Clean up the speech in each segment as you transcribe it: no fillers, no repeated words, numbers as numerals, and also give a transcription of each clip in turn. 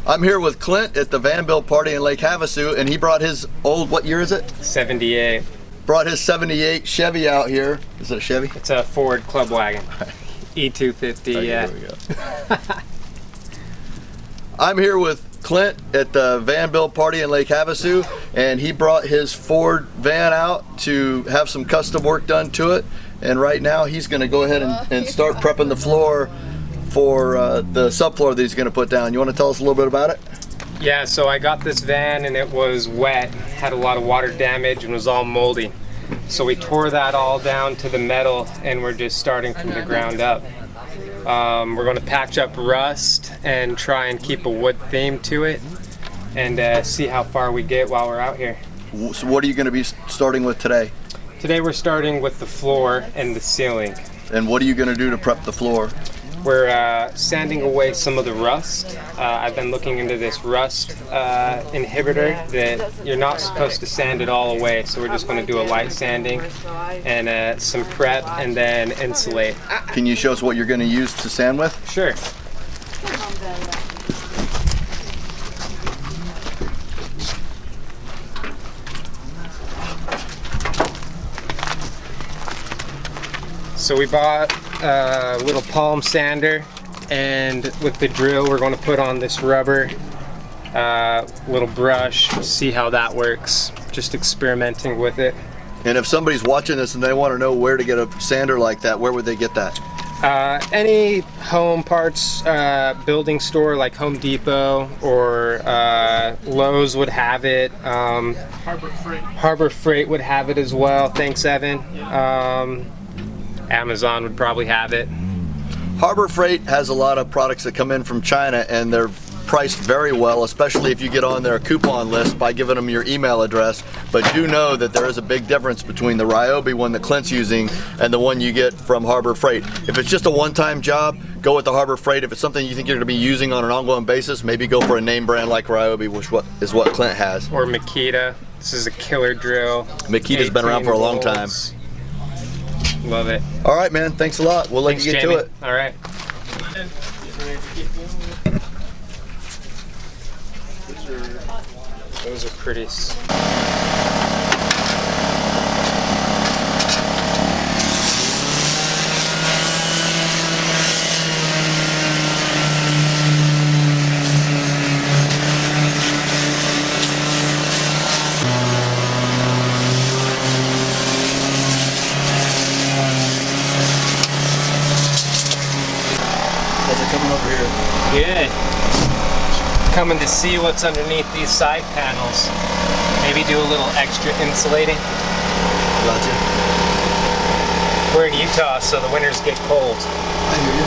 I'm here with Clint at the van build party in Lake Havasu, and he brought his old, what year is it? 78. Brought his 78 Chevy out here. Is it a Chevy? It's a Ford Club Wagon. E250, okay, yeah. There we go. I'm here with Clint at the van build party in Lake Havasu, and he brought his Ford van out to have some custom work done to it. And right now he's going to go ahead and start prepping the floor for the subfloor that he's going to put down. You want to tell us a little bit about it? Yeah, so I got this van and it was wet, had a lot of water damage and was all moldy. So we tore that all down to the metal and we're just starting from the ground up. We're going to patch up rust and try and keep a wood theme to it and see how far we get while we're out here. So what are you going to be starting with today? Today we're starting with the floor and the ceiling. And what are you going to do to prep the floor? We're sanding away some of the rust. I've been looking into this rust inhibitor that you're not supposed to sand it all away, so we're just going to do a light sanding and some prep and then insulate. Can you show us what you're going to use to sand with? Sure. So we bought a little palm sander, and with the drill we're going to put on this rubber little brush, see how that works. Just experimenting with it. And if somebody's watching this and they want to know where to get a sander like that, where would they get that? Any home parts building store like Home Depot or Lowe's would have it. Harbor Freight would have it as well. Thanks, Evan. Amazon would probably have it. Harbor Freight has a lot of products that come in from China and they're priced very well, especially if you get on their coupon list by giving them your email address. But do know that there is a big difference between the Ryobi one that Clint's using and the one you get from Harbor Freight. If it's just a one-time job, go with the Harbor Freight. If it's something you think you're going to be using on an ongoing basis, maybe go for a name brand like Ryobi, which is what Clint has. Or Makita. This is a killer drill. Makita's been around for a long time. Love it. All right, man. Thanks a lot. We'll let you get Jamie. to it. All right. Those are pretty. How's it coming over here? Good. Coming to see what's underneath these side panels. Maybe do a little extra insulating. Gotcha. We're in Utah, so the winters get cold. I hear you.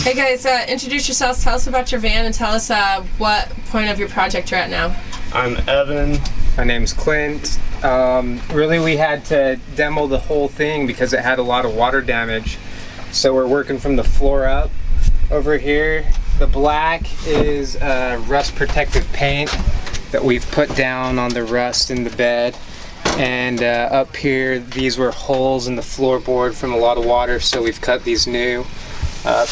Hey guys, introduce yourselves, tell us about your van, and tell us what point of your project you're at now. I'm Evan. My name's Clint. Really we had to demo the whole thing because it had a lot of water damage. So we're working from the floor up. Over here, the black is rust protective paint that we've put down on the rust in the bed. And up here, these were holes in the floorboard from a lot of water, so we've cut these new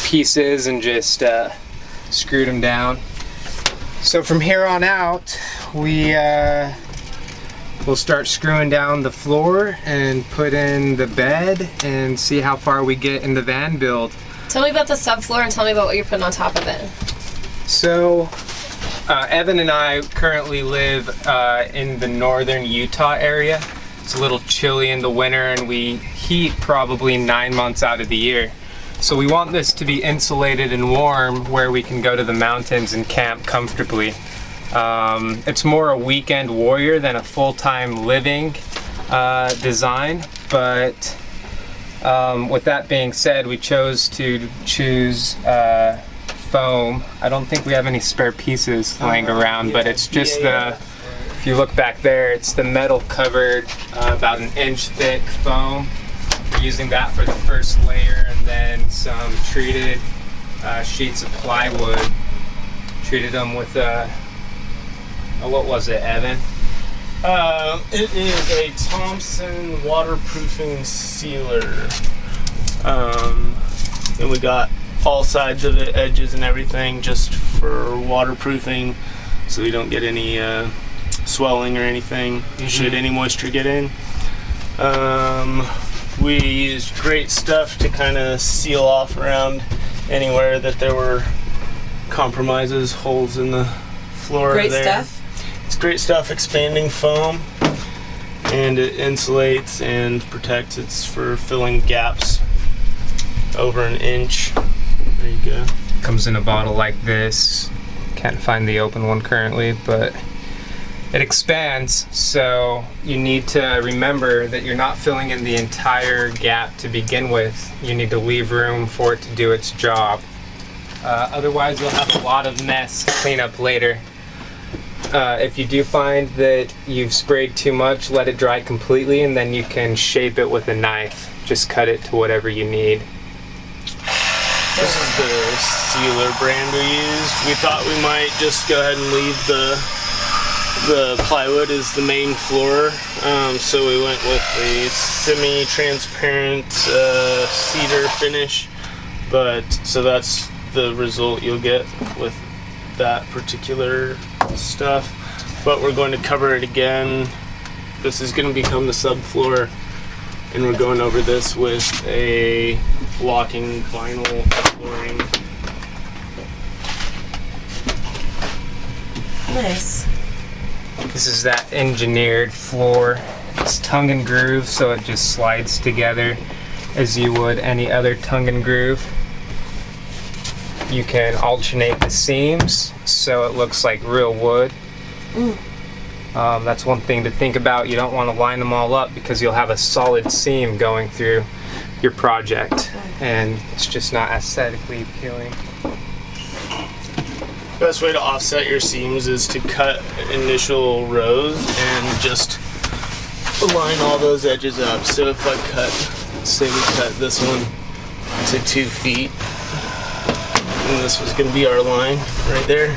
pieces and just screwed them down. So from here on out, we'll start screwing down the floor and put in the bed and see how far we get in the van build. Tell me about the subfloor and tell me about what you're putting on top of it. So Evan and I currently live in the northern Utah area. It's a little chilly in the winter and we heat probably 9 months out of the year. So we want this to be insulated and warm where we can go to the mountains and camp comfortably. It's more a weekend warrior than a full-time living design, but with that being said, we chose to choose foam. I don't think we have any spare pieces laying around, but it's just the If you look back there, it's the metal covered, about an inch thick foam. We're using that for the first layer, and then some treated sheets of plywood. Treated them with what was it, Evan? It is a Thompson waterproofing sealer. And we got all sides of the edges and everything just for waterproofing, so we don't get any swelling or anything should any moisture get in. We used great stuff to kind of seal off around anywhere that there were compromises, holes in the floor. Great there. stuff. It's great stuff, expanding foam, and it insulates and protects. It's for filling gaps over an inch. There you go. Comes in a bottle like this. Can't find the open one currently, but it expands, so you need to remember that you're not filling in the entire gap to begin with. You need to leave room for it to do its job. Otherwise, you'll have a lot of mess to clean up later. If you do find that you've sprayed too much, let it dry completely, and then you can shape it with a knife. Just cut it to whatever you need. This is the sealer brand we used. We thought we might just go ahead and leave the plywood as the main floor, so we went with the semi-transparent cedar finish. But so that's the result you'll get with that particular stuff. But we're going to cover it again. This is going to become the subfloor, and we're going over this with a locking vinyl flooring. Nice. This is that engineered floor. It's tongue and groove, so it just slides together as you would any other tongue and groove. You can alternate the seams so it looks like real wood. That's one thing to think about. You don't want to line them all up because you'll have a solid seam going through your project, and it's just not aesthetically appealing. Best way to offset your seams is to cut initial rows and just line all those edges up. So if I cut, say we cut this one to 2 feet, and this was going to be our line right there,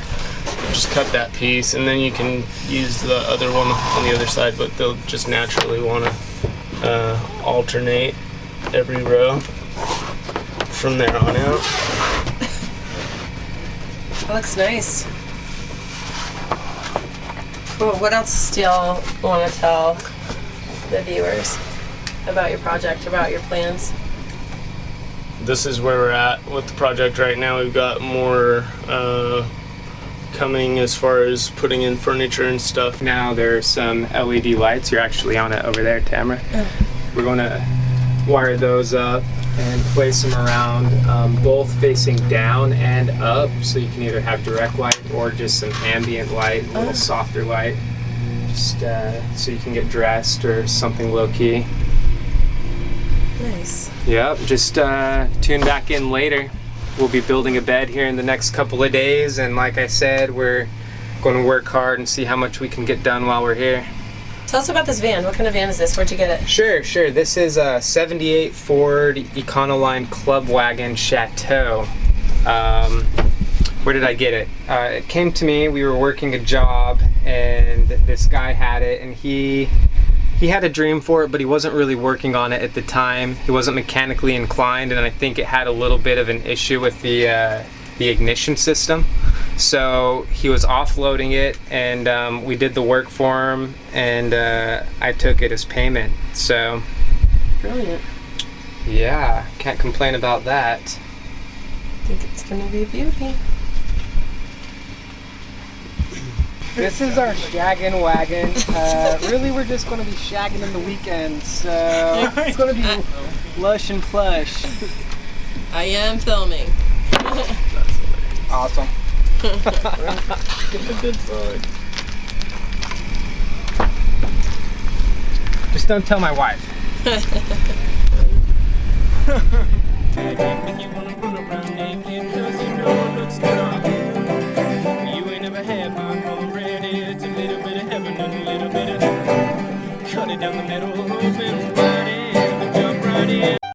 just cut that piece, and then you can use the other one on the other side, but they'll just naturally want to alternate every row from there on out. That looks nice. Cool. What else do y'all want to tell the viewers about your project, about your plans? This is where we're at with the project right now. We've got more coming as far as putting in furniture and stuff. Now there's some LED lights. You're actually on it over there, Tamra. We're going to wire those up and place them around, both facing down and up, so you can either have direct light or just some ambient light, a little softer light, just so you can get dressed or something low-key. Nice. Yep, just tune back in later. We'll be building a bed here in the next couple of days, and like I said, we're going to work hard and see how much we can get done while we're here. Tell us about this van. What kind of van is this? Where'd you get it? Sure. This is a 78 Ford Econoline Club Wagon Chateau. Where did I get it? It came to me. We were working a job, and this guy had it, and he had a dream for it, but he wasn't really working on it at the time. He wasn't mechanically inclined, and I think it had a little bit of an issue with the ignition system. So he was offloading it, and we did the work for him, and I took it as payment. So Brilliant. yeah, can't complain about that. I think it's gonna be a beauty. This is our shaggin' wagon. Really, we're just going to be shagging in the weekends, so it's going to be lush and plush. I am filming. Awesome. Get the good side. Just don't tell my wife. You ain't never had my already. It's a little bit of heaven. down the middle, open wide and jump right in.